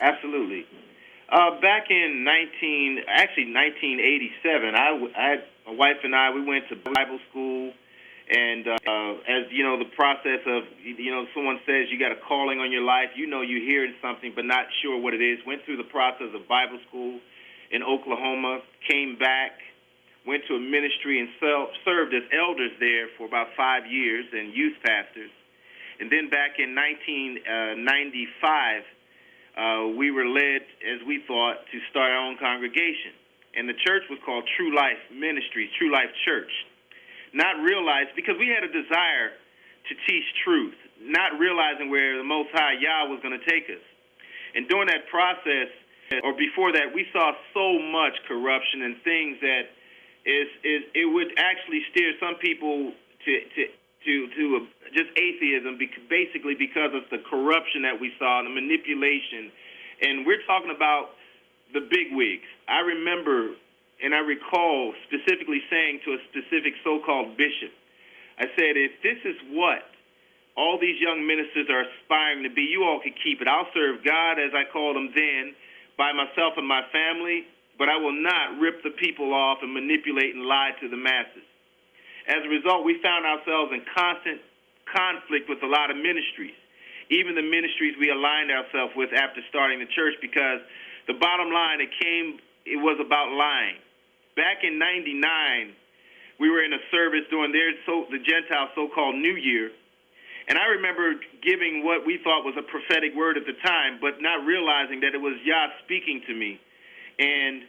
Absolutely. Back in 1987, my wife and I, we went to Bible school, and as you know, the process of, someone says you got a calling on your life, you're hearing something but not sure what it is. Went through the process of Bible school in Oklahoma, came back, went to a ministry and served as elders there for about 5 years and youth pastors. And then back in 1995, we were led, as we thought, to start our own congregation. And the church was called True Life Ministries, True Life Church. Not realized, because we had a desire to teach truth, not realizing where the Most High Yah was going to take us. And during that process, or before that, we saw so much corruption and things that it would actually steer some people to just atheism, basically because of the corruption that we saw, the manipulation. And we're talking about the bigwigs. I remember and I recall specifically saying to a specific so-called bishop, I said, if this is what all these young ministers are aspiring to be, you all could keep it. I'll serve God, as I called him then, by myself and my family, but I will not rip the people off and manipulate and lie to the masses. As a result, we found ourselves in constant conflict with a lot of ministries, even the ministries we aligned ourselves with after starting the church, because the bottom line, it was about lying. Back in 99, we were in a service during the Gentile so-called New Year, and I remember giving what we thought was a prophetic word at the time, but not realizing that it was Yah speaking to me. And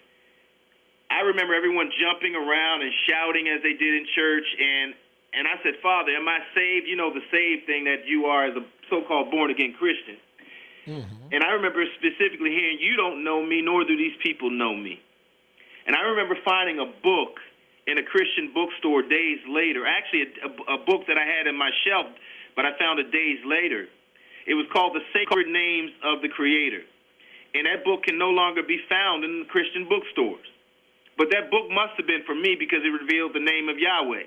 I remember everyone jumping around and shouting as they did in church, and I said, Father, am I saved? You know, the saved thing that you are as a so-called born-again Christian. Mm-hmm. And I remember specifically hearing, you don't know me, nor do these people know me. And I remember finding a book in a Christian bookstore days later, actually a book that I had in my shelf, but I found it days later. It was called The Sacred Names of the Creator. And that book can no longer be found in the Christian bookstores. But that book must have been for me because it revealed the name of Yahweh.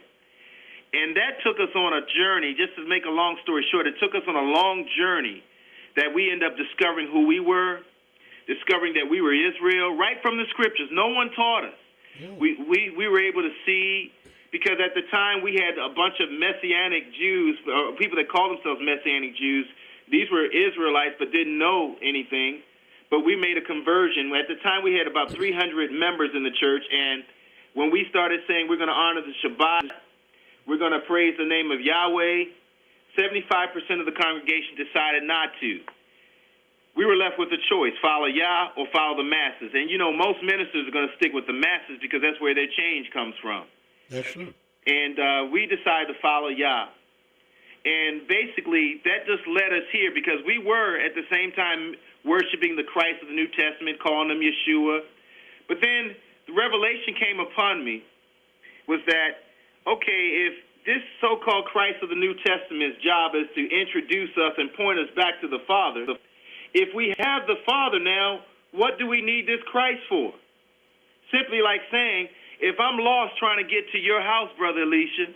And that took us on a journey, just to make a long story short, it took us on a long journey that we ended up discovering who we were, discovering that we were Israel, right from the scriptures. No one taught us. Yeah. We were able to see, because at the time we had a bunch of Messianic Jews, or people that called themselves Messianic Jews. These were Israelites but didn't know anything. But we made a conversion. At the time we had about 300 members in the church, and when we started saying we're going to honor the Shabbat, we're going to praise the name of Yahweh, 75% of the congregation decided not to. We were left with a choice, follow Yah or follow the masses. And, you know, most ministers are going to stick with the masses because that's where their change comes from. That's true. And we decided to follow Yah. And basically, that just led us here because we were, at the same time, worshiping the Christ of the New Testament, calling him Yeshua. But then the revelation came upon me was that, okay, if this so-called Christ of the New Testament's job is to introduce us and point us back to the Father, if we have the Father now, what do we need this Christ for? Simply like saying, if I'm lost trying to get to your house, Brother ELesha,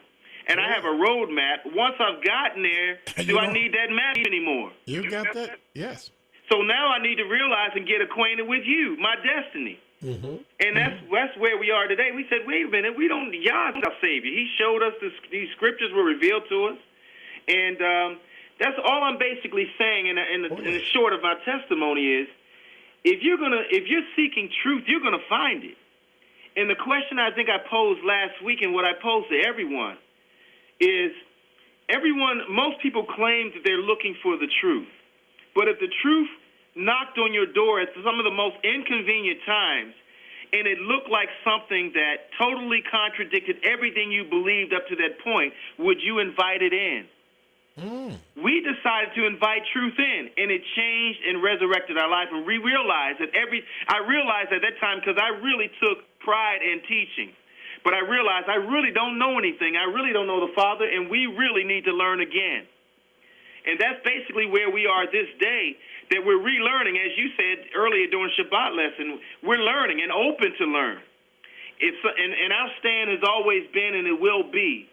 and I have a road map, once I've gotten there, do I need that map anymore? You got that? Yes. So now I need to realize and get acquainted with you, my destiny. Mm-hmm. And that's where we are today. We said, wait a minute, Yah's our Savior. He showed us these scriptures were revealed to us. And that's all I'm basically saying in the short of my testimony is, if you're seeking truth, you're going to find it. And the question I think I posed last week and what I posed to everyone is, most people claim that they're looking for the truth. But if the truth knocked on your door at some of the most inconvenient times, and it looked like something that totally contradicted everything you believed up to that point, would you invite it in? We decided to invite truth in, and it changed and resurrected our life. And we realized that I realized at that time, because I really took pride in teaching, but I realized I really don't know anything. I really don't know the Father, and we really need to learn again. And that's basically where we are this day, that we're relearning, as you said earlier during Shabbat lesson, we're learning and open to learn. And our stand has always been, and it will be,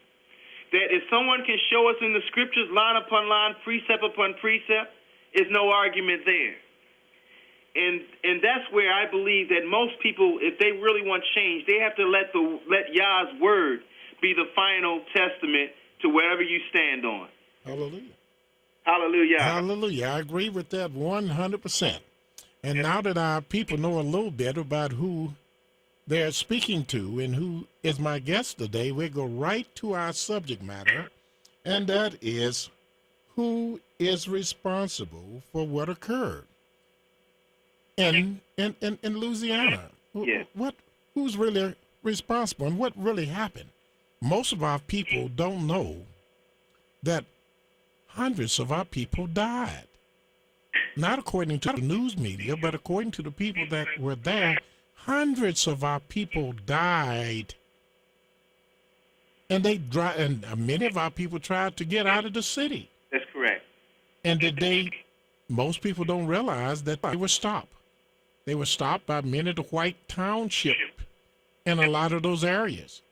that if someone can show us in the scriptures line upon line, precept upon precept, there's no argument there. And that's where I believe that most people, if they really want change, they have to let Yah's word be the final testament to wherever you stand on. Hallelujah. Hallelujah. Hallelujah. I agree with that 100%. And now that our people know a little bit about who they're speaking to and who is my guest today, we'll go right to our subject matter, and that is who is responsible for what occurred in Louisiana. Yeah. Who's really responsible and what really happened? Most of our people don't know that hundreds of our people died. Not according to the news media, but according to the people that were there, hundreds of our people died. And many of our people tried to get out of the city. That's correct. And most people don't realize that they were stopped. They were stopped by many of the white township in a lot of those areas.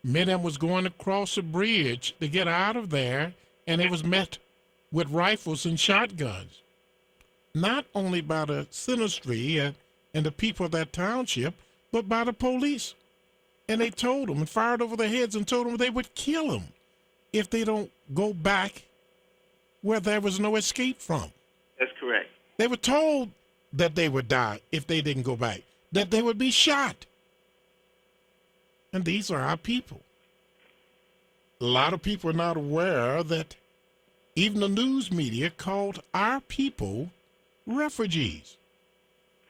Many of them was going across a bridge to get out of there, and it was met with rifles and shotguns. Not only by the citizenry and the people of that township, but by the police. And they told them and fired over their heads and told them they would kill them if they don't go back where there was no escape from. That's correct. They were told that they would die if they didn't go back, that they would be shot. And these are our people. A lot of people are not aware that even the news media called our people refugees.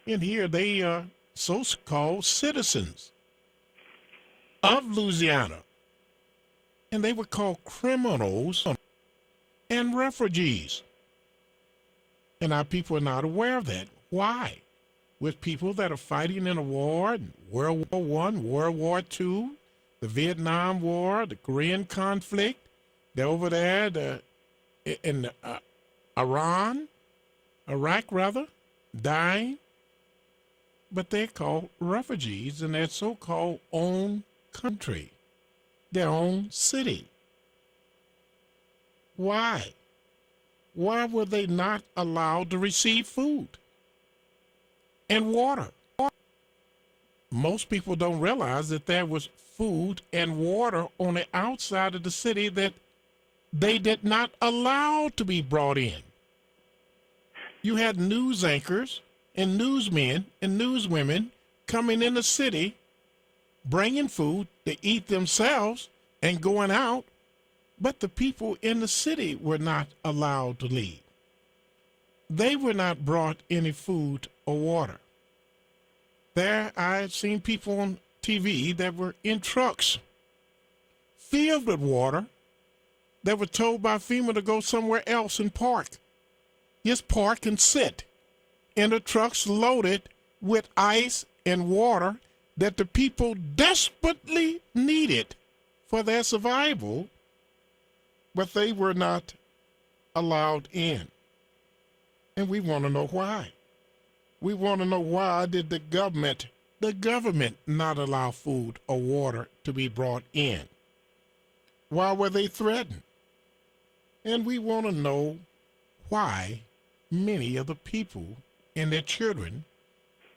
And here they are so-called citizens of Louisiana. And they were called criminals and refugees. And our people are not aware of that. Why? With people that are fighting in a war, World War I, World War II, the Vietnam War, the Korean conflict, they're over there in Iraq, dying. But they're called refugees in their so-called own country, their own city. Why? Why were they not allowed to receive food and water? Most people don't realize that there was food and water on the outside of the city that they did not allow to be brought in. You had news anchors and newsmen and newswomen coming in the city, bringing food to eat themselves and going out, but the people in the city were not allowed to leave. They were not brought any food or water. There, I've seen people on TV that were in trucks filled with water that were told by FEMA to go somewhere else and park. Just park and sit in the trucks loaded with ice and water that the people desperately needed for their survival, but they were not allowed in. And we want to know why. We want to know why did the government not allow food or water to be brought in? Why were they threatened? And we want to know why many of the people and their children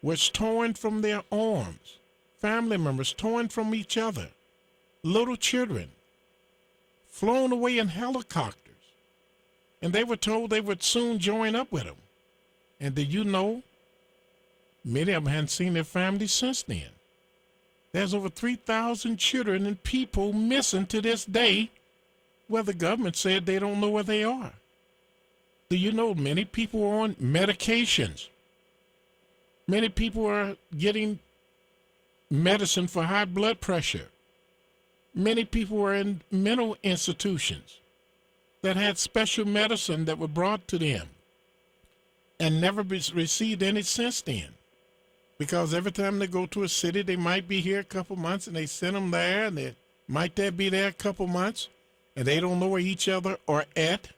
was torn from their arms, family members torn from each other, little children flown away in helicopters, and they were told they would soon join up with them. And do you know, many of them hadn't seen their families since then. There's over 3,000 children and people missing to this day, where the government said they don't know where they are. Do you know many people are on medications? Many people are getting medicine for high blood pressure. Many people are in mental institutions that had special medicine that were brought to them and never received any since then. Because every time they go to a city, they might be here a couple months, and they send them there, and they might be there a couple months, and they don't know where each other are at.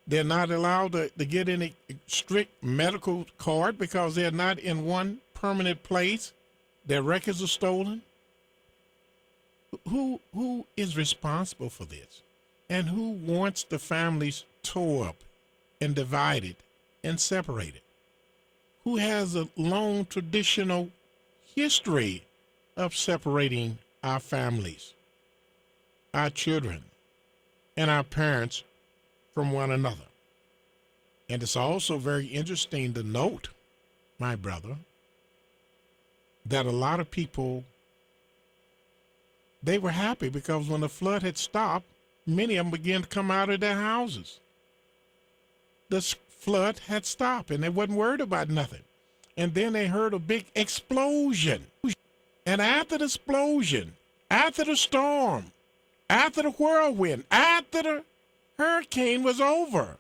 They're not allowed to get any strict medical card because they're not in one permanent place. Their records are stolen. Who is responsible for this? And who wants the families tore up and divided and separated? who has a long traditional history of separating our families, our children, and our parents from one another. And it's also very interesting to note, my brother, that a lot of people, they were happy because when the flood had stopped, many of them began to come out of their houses. The flood had stopped and they wasn't worried about nothing. And then they heard a big explosion. And after the explosion, after the storm, after the whirlwind, after the hurricane was over,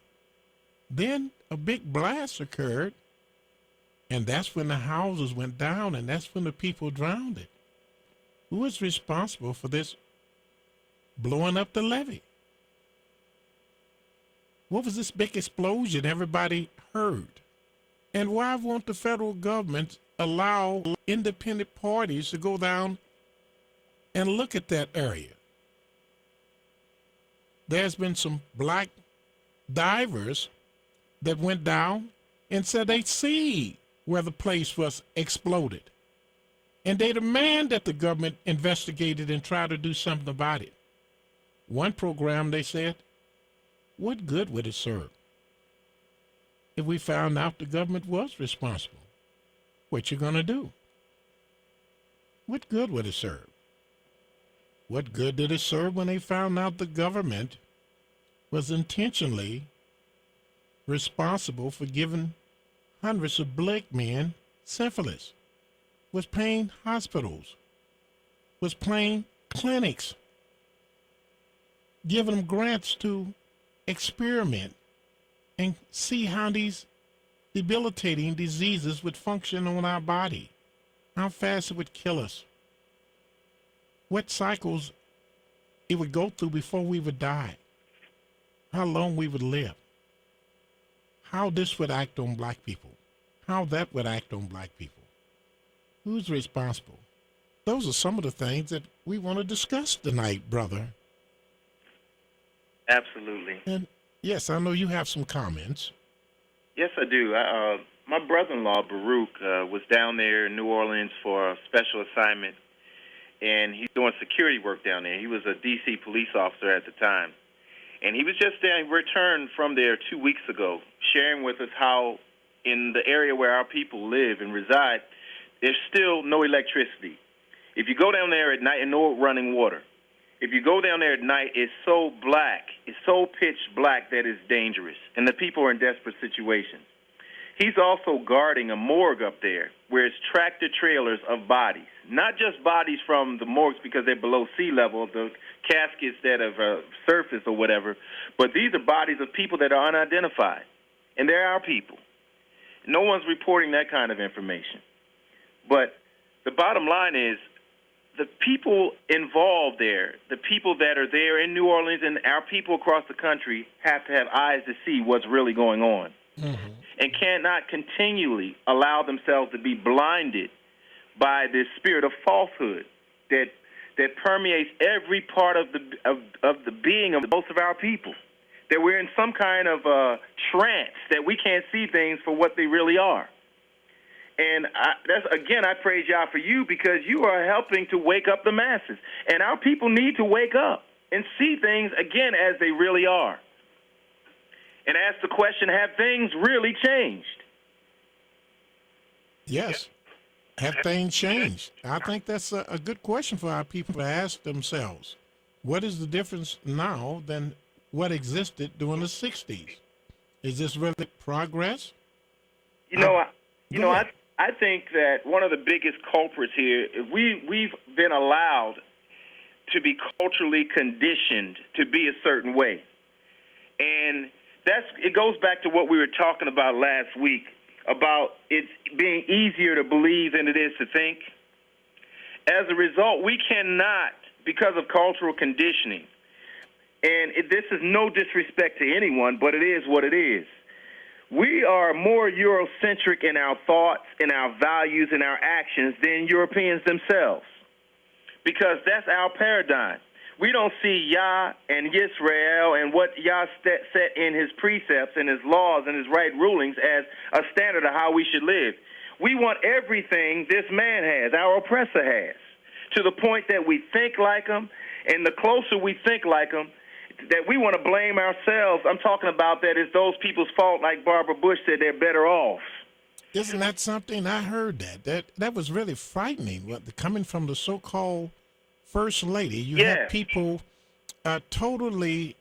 then a big blast occurred. And that's when the houses went down and that's when the people drowned. Who is responsible for this blowing up the levee? What was this big explosion everybody heard? And why won't the federal government allow independent parties to go down and look at that area? There's been some black divers that went down and said they see where the place was exploded. And they demand that the government investigate it and try to do something about it. One program, they said, what good would it serve if we found out the government was responsible? What you gonna do? What good would it serve? What good did it serve when they found out the government was intentionally responsible for giving hundreds of black men syphilis, was paying hospitals, was paying clinics, giving them grants to experiment and see how these debilitating diseases would function on our body, how fast it would kill us, what cycles it would go through before we would die, how long we would live, how this would act on black people, how that would act on black people. Who's responsible? Those are some of the things that we want to discuss tonight, brother. Absolutely. And yes, I know you have some comments. Yes, I do. My brother-in-law, Baruch, was down there in New Orleans for a special assignment, and he's doing security work down there. He was a D.C. police officer at the time. And he was just there, returned from there 2 weeks ago, sharing with us how in the area where our people live and reside, there's still no electricity. If you go down there at night, and no running water. If you go down there at night, it's so black, it's so pitch black that it's dangerous, and the people are in desperate situations. He's also guarding a morgue up there where it's tractor trailers of bodies, not just bodies from the morgues because they're below sea level, the caskets that have surfaced or whatever, but these are bodies of people that are unidentified, and they're our people. No one's reporting that kind of information. But the bottom line is the people involved there, the people that are there in New Orleans and our people across the country have to have eyes to see what's really going on. Mm-hmm. And cannot continually allow themselves to be blinded by this spirit of falsehood that permeates every part of the being of most of our people. That we're in some kind of trance that we can't see things for what they really are. And I praise y'all for you because you are helping to wake up the masses. And our people need to wake up and see things again as they really are. And ask the question, have things really changed? Yes. Have things changed? I think that's a good question for our people to ask themselves. What is the difference now than what existed during the 60s? Is this really progress? I think that one of the biggest culprits here is we've been allowed to be culturally conditioned to be a certain way. And it goes back to what we were talking about last week, about it being easier to believe than it is to think. As a result, we cannot, because of cultural conditioning, and this is no disrespect to anyone, but it is what it is. We are more Eurocentric in our thoughts, in our values, in our actions than Europeans themselves, because that's our paradigm. we don't see Yah and Yisrael and what Yah set in his precepts and his laws and his right rulings as a standard of how we should live. We want everything this man has, our oppressor has, to the point that we think like him, and the closer we think like him, that we want to blame ourselves. I'm talking about that it's those people's fault, like Barbara Bush said, they're better off. Isn't that something? I heard that was really frightening. Coming from the so-called First Lady, you have people totally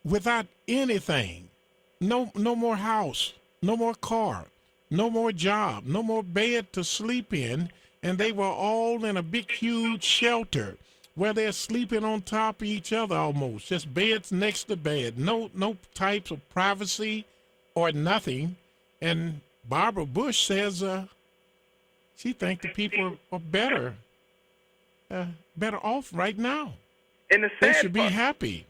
without anything. No more house, no more car, no more job, no more bed to sleep in, and they were all in a big, huge shelter where they're sleeping on top of each other almost, just beds next to bed, no types of privacy or nothing. And Barbara Bush says she thinks the people are better off right now. And they should be happy.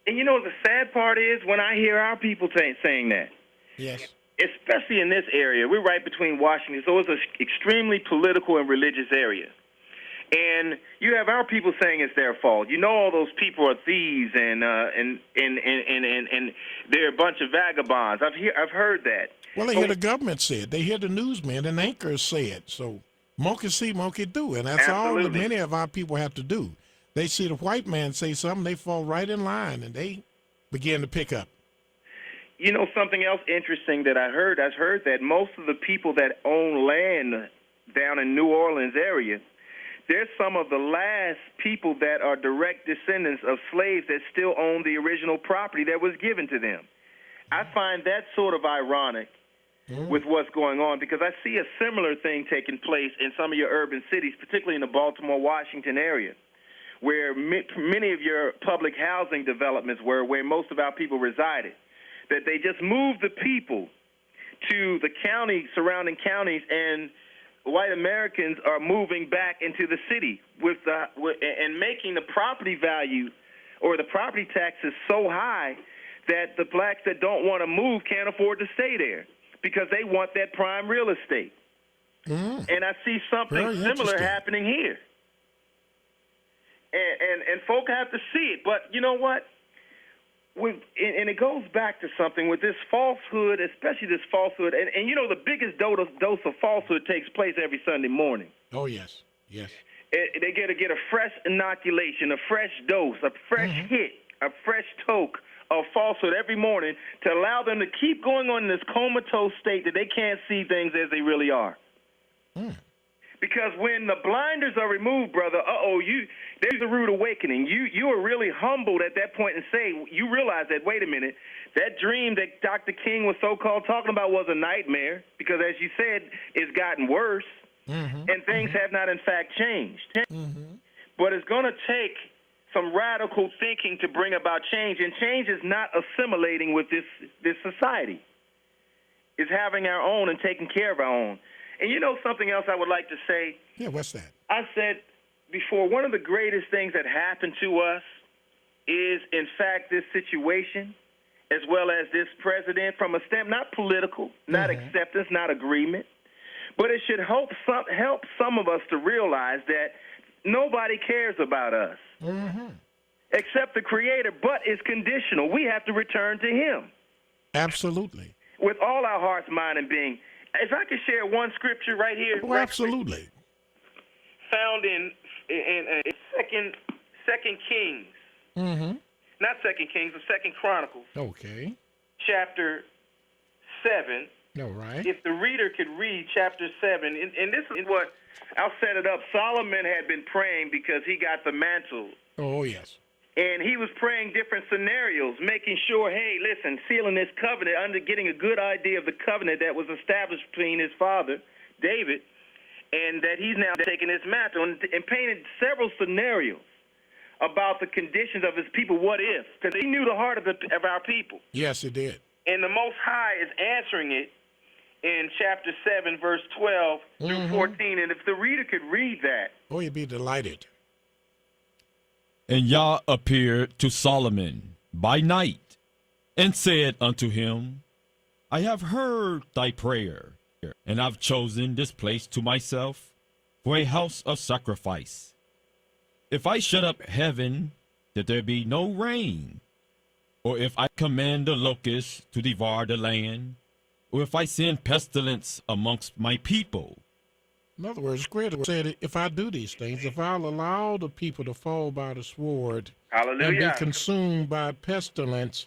And you know what the sad part is? When I hear our people saying that. Yes. Especially in this area. We're right between Washington, so it's an extremely political and religious area. And you have our people saying it's their fault. You know, all those people are thieves and they're a bunch of vagabonds. I've heard that. Well, they hear the government say it. They hear the newsmen and anchors say it. So monkey see, monkey do, and that's all that many of our people have to do. They see the white man say something, they fall right in line, and they begin to pick up. You know something else interesting that I heard? I've heard that most of the people that own land down in New Orleans area, they're some of the last people that are direct descendants of slaves that still own the original property that was given to them. I find that sort of ironic with what's going on, because I see a similar thing taking place in some of your urban cities, particularly in the Baltimore, Washington area, where many of your public housing developments were, where most of our people resided, that they just moved the people to the county, surrounding counties, and white Americans are moving back into the city and making the property value or the property taxes so high that the blacks that don't want to move can't afford to stay there because they want that prime real estate. And I see something similar happening here. And folk have to see it. But you know what? And it goes back to something with this falsehood, especially this falsehood. And you know, the biggest dose of falsehood takes place every Sunday morning. Oh, yes, yes. They get a fresh inoculation, a fresh dose, a fresh hit, a fresh toke of falsehood every morning to allow them to keep going on in this comatose state that they can't see things as they really are. Because when the blinders are removed, brother, there's a rude awakening. You are really humbled at that point and you realize that, wait a minute, that dream that Dr. King was so-called talking about was a nightmare because, as you said, it's gotten worse and things have not, in fact, changed. But it's going to take some radical thinking to bring about change, and change is not assimilating with this society. It's having our own and taking care of our own. And you know something else I would like to say? Yeah, what's that? I said before, one of the greatest things that happened to us is, in fact, this situation, as well as this president, from a stamp, not political, not acceptance, not agreement, but it should help some of us to realize that nobody cares about us except the Creator, but it's conditional. We have to return to Him. Absolutely. With all our hearts, mind, and being. If I could share one scripture right here. Oh, absolutely. Found in Second Kings. Not Second Kings, but Second Chronicles. Okay. Chapter 7. All right. If the reader could read chapter 7, and this is what, I'll set it up. Solomon had been praying because he got the mantle. Oh, yes. And he was praying different scenarios, making sure, hey, listen, sealing this covenant, getting a good idea of the covenant that was established between his father, David, and that he's now taking his mantle, and painted several scenarios about the conditions of his people, what if, because he knew the heart of our people. Yes, he did. And the Most High is answering it in chapter 7, verse 12 through 14. And if the reader could read that. Oh, you'd be delighted. And Yah appeared to Solomon by night, and said unto him, I have heard thy prayer, and I've chosen this place to myself for a house of sacrifice, if I shut up heaven that there be no rain, or if I command the locusts to devour the land, or if I send pestilence amongst my people. In other words, Creator said, if I do these things, if I'll allow the people to fall by the sword and be consumed by pestilence,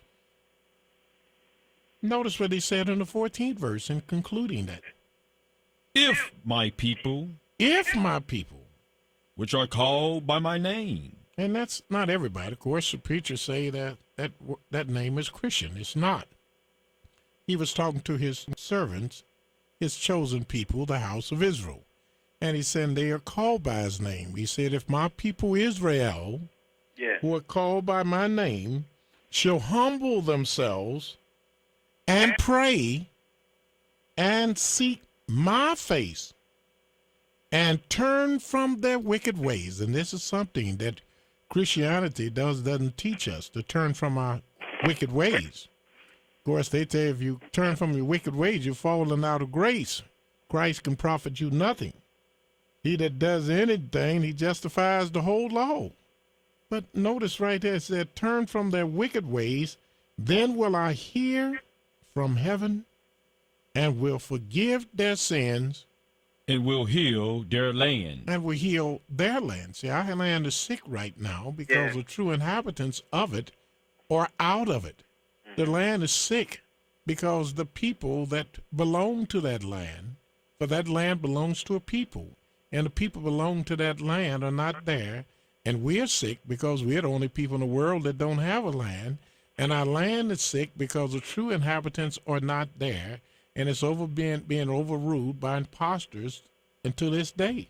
notice what he said in the 14th verse in concluding that. If my people, which are called by my name. And that's not everybody. Of course, the preachers say that name is Christian. It's not. He was talking to his servants, his chosen people, the house of Israel. And he said they are called by his name. He said, if my people Israel, who are called by my name, shall humble themselves and pray and seek my face and turn from their wicked ways. And this is something that Christianity doesn't teach us, to turn from our wicked ways. Of course, they say if you turn from your wicked ways, you're falling out of grace. Christ can profit you nothing. He that does anything, he justifies the whole law. But notice right there, it said, turn from their wicked ways, then will I hear from heaven and will forgive their sins. And will heal their land. And will heal their land. See, our land is sick right now because the true inhabitants of it are out of it. The land is sick because the people that belong to that land, for that land belongs to a people, and the people belong to that land are not there, and we're sick because we're the only people in the world that don't have a land, and our land is sick because the true inhabitants are not there, and it's being overruled by impostors until this day.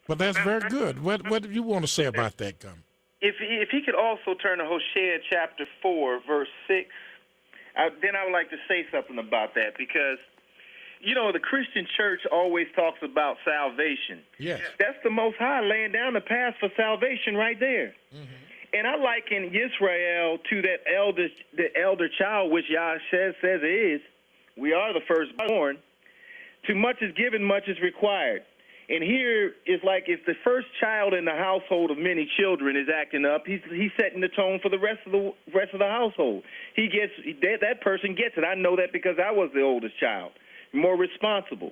But that's very good. What do you want to say about that, Gum? If he could also turn to Hosea chapter 4, verse 6, then I would like to say something about that, because, you know, the Christian church always talks about salvation. Yes. That's the Most High laying down the path for salvation right there. Mm-hmm. And I liken Israel to the elder child, which Yah says it is. We are the firstborn. Too much is given, much is required. And here is like if the first child in the household of many children is acting up, he's setting the tone for the rest of the household. That person gets it. I know that because I was the oldest child, more responsible.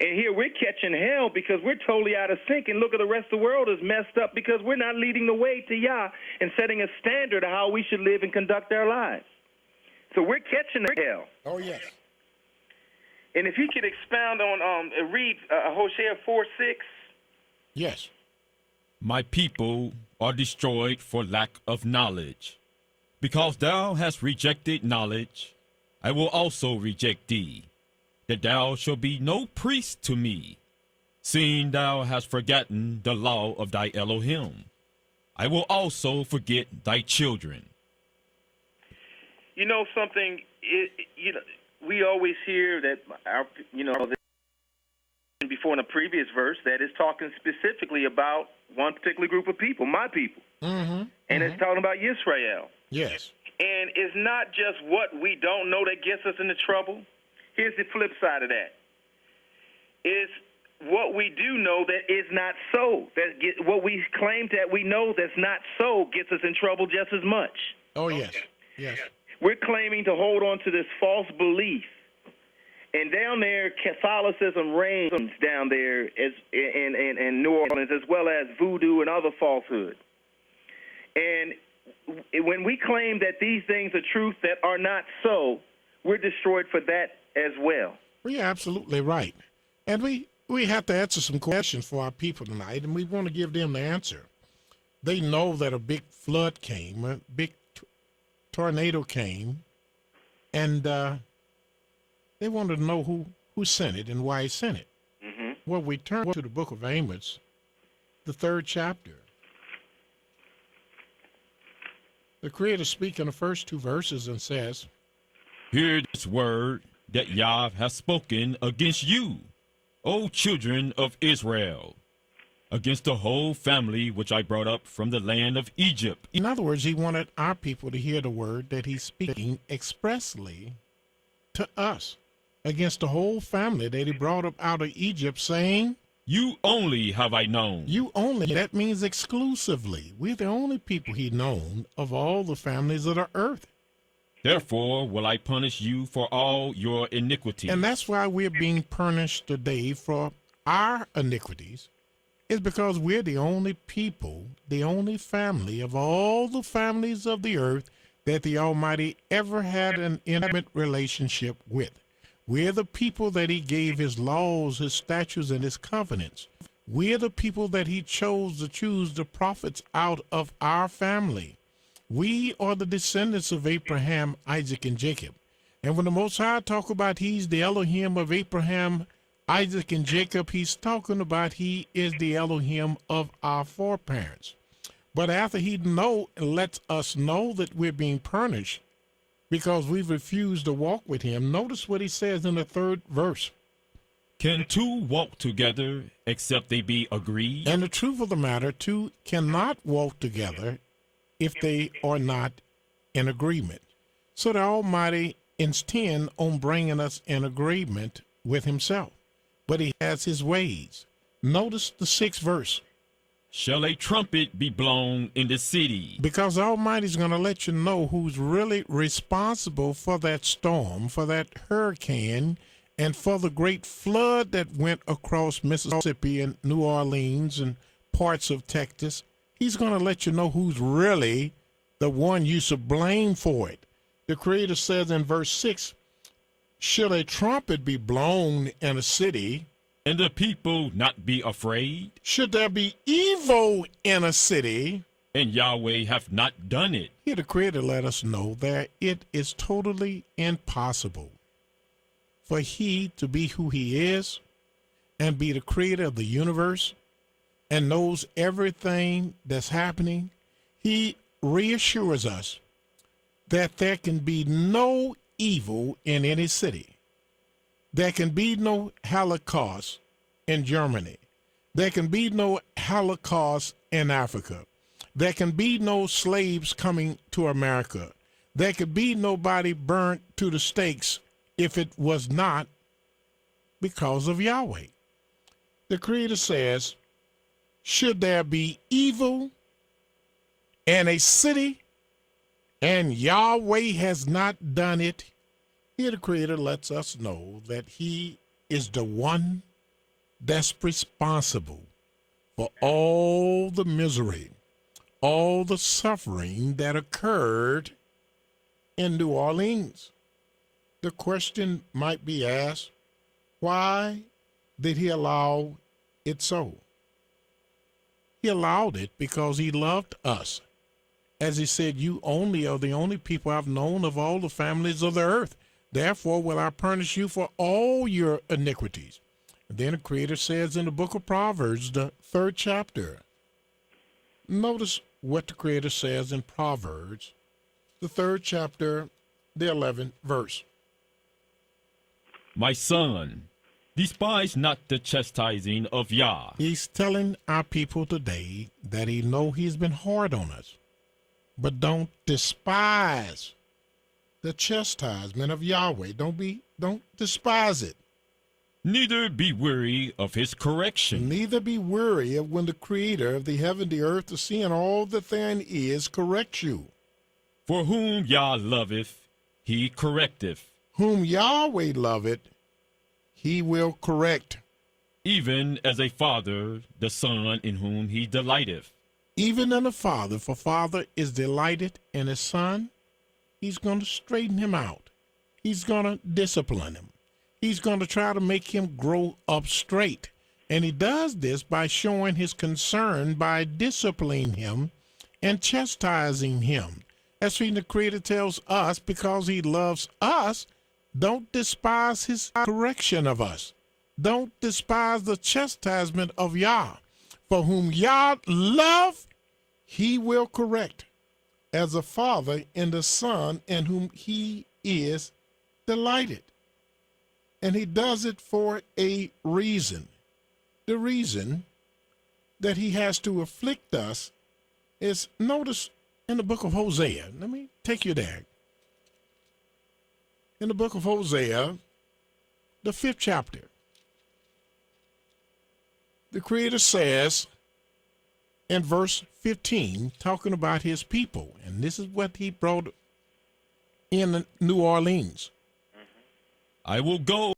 And here we're catching hell because we're totally out of sync. And look at the rest of the world is messed up because we're not leading the way to Yah and setting a standard of how we should live and conduct our lives. So we're catching hell. Oh, yes. And if he could expound on, read Hosea 4:6. Yes. My people are destroyed for lack of knowledge. Because thou hast rejected knowledge, I will also reject thee, that thou shalt be no priest to me, seeing thou hast forgotten the law of thy Elohim. I will also forget thy children. You know something, we always hear that before in a previous verse that is talking specifically about one particular group of people, my people. Mm-hmm. And it's talking about Yisrael. Yes. And it's not just what we don't know that gets us into trouble. Here's the flip side of that. It's what we do know that is not so. What we claim that we know that's not so gets us in trouble just as much. Oh, yes. Yes. We're claiming to hold on to this false belief. And down there, Catholicism reigns down there in New Orleans, as well as voodoo and other falsehood. And when we claim that these things are truth that are not so, we're destroyed for that as well. Well, you're absolutely right. And we have to answer some questions for our people tonight, and we want to give them the answer. They know that a big flood came, a big tornado came, and they wanted to know who sent it and why he sent it. Mm-hmm. Well, we turn to the book of Amos, the 3rd chapter. The Creator speaks in the first 2 verses and says, Hear this word that Yah has spoken against you, O children of Israel, against the whole family which I brought up from the land of Egypt. In other words, he wanted our people to hear the word that he's speaking expressly to us, against the whole family that he brought up out of Egypt, saying, You only have I known. You only, that means exclusively. We're the only people he known of all the families of the earth. Therefore will I punish you for all your iniquities. And that's why we're being punished today for our iniquities, is because we're the only people, the only family of all the families of the earth that the Almighty ever had an intimate relationship with. We're the people that he gave his laws, his statutes, and his covenants. We're the people that he chose to choose the prophets out of our family. We are the descendants of Abraham, Isaac, and Jacob. And when the Most High talk about he's the Elohim of Abraham, Isaac, and Jacob, he's talking about he is the Elohim of our foreparents. But after he lets us know that we're being punished because we've refused to walk with him, notice what he says in the 3rd verse. Can two walk together except they be agreed? And the truth of the matter, two cannot walk together if they are not in agreement. So the Almighty intends on bringing us in agreement with himself, but he has his ways. Notice the 6th verse. Shall a trumpet be blown in the city? Because the Almighty's going to let you know who's really responsible for that storm, for that hurricane, and for the great flood that went across Mississippi and New Orleans and parts of Texas. He's going to let you know who's really the one you should blame for it. The Creator says in verse 6, should a trumpet be blown in a city, and the people not be afraid? Should there be evil in a city, and Yahweh have not done it? Here the Creator let us know that it is totally impossible for he to be who he is and be the creator of the universe and knows everything that's happening. He reassures us that there can be no evil in any city. There can be no Holocaust in Germany. There can be no Holocaust in Africa. There can be no slaves coming to America. There could be nobody burnt to the stakes if it was not because of Yahweh. The Creator says, should there be evil in a city and Yahweh has not done it, here the Creator lets us know that he is the one that's responsible for all the misery, all the suffering that occurred in New Orleans. The question might be asked, why did he allow it so? He allowed it because he loved us. As he said, you only are the only people I've known of all the families of the earth. Therefore will I punish you for all your iniquities. And then the Creator says in the book of Proverbs, the 3rd chapter, notice what the Creator says in Proverbs, the 3rd chapter, the 11th verse. My son, despise not the chastising of Yah. He's telling our people today that he know he's been hard on us, but don't despise the chastisement of Yahweh. Don't despise it. Neither be weary of his correction. Neither be weary of when the Creator of the heaven, the earth, the sea, and all that therein is corrects you. For whom Yah loveth, he correcteth. Whom Yahweh loveth, he will correct. Even as a father, the son in whom he delighteth. Even in a father, for father is delighted in his son, he's going to straighten him out. He's going to discipline him. He's going to try to make him grow up straight. And he does this by showing his concern, by disciplining him and chastising him. That's when the Creator tells us, because he loves us, don't despise his correction of us. Don't despise the chastisement of Yah. For whom Yah love, he will correct, as a father in the son in whom he is delighted. And he does it for a reason. The reason that he has to afflict us is, notice in the book of Hosea. Let me take you there. In the book of Hosea, the 5th chapter. The Creator says in verse 15, talking about his people, and this is what he brought in New Orleans. I will go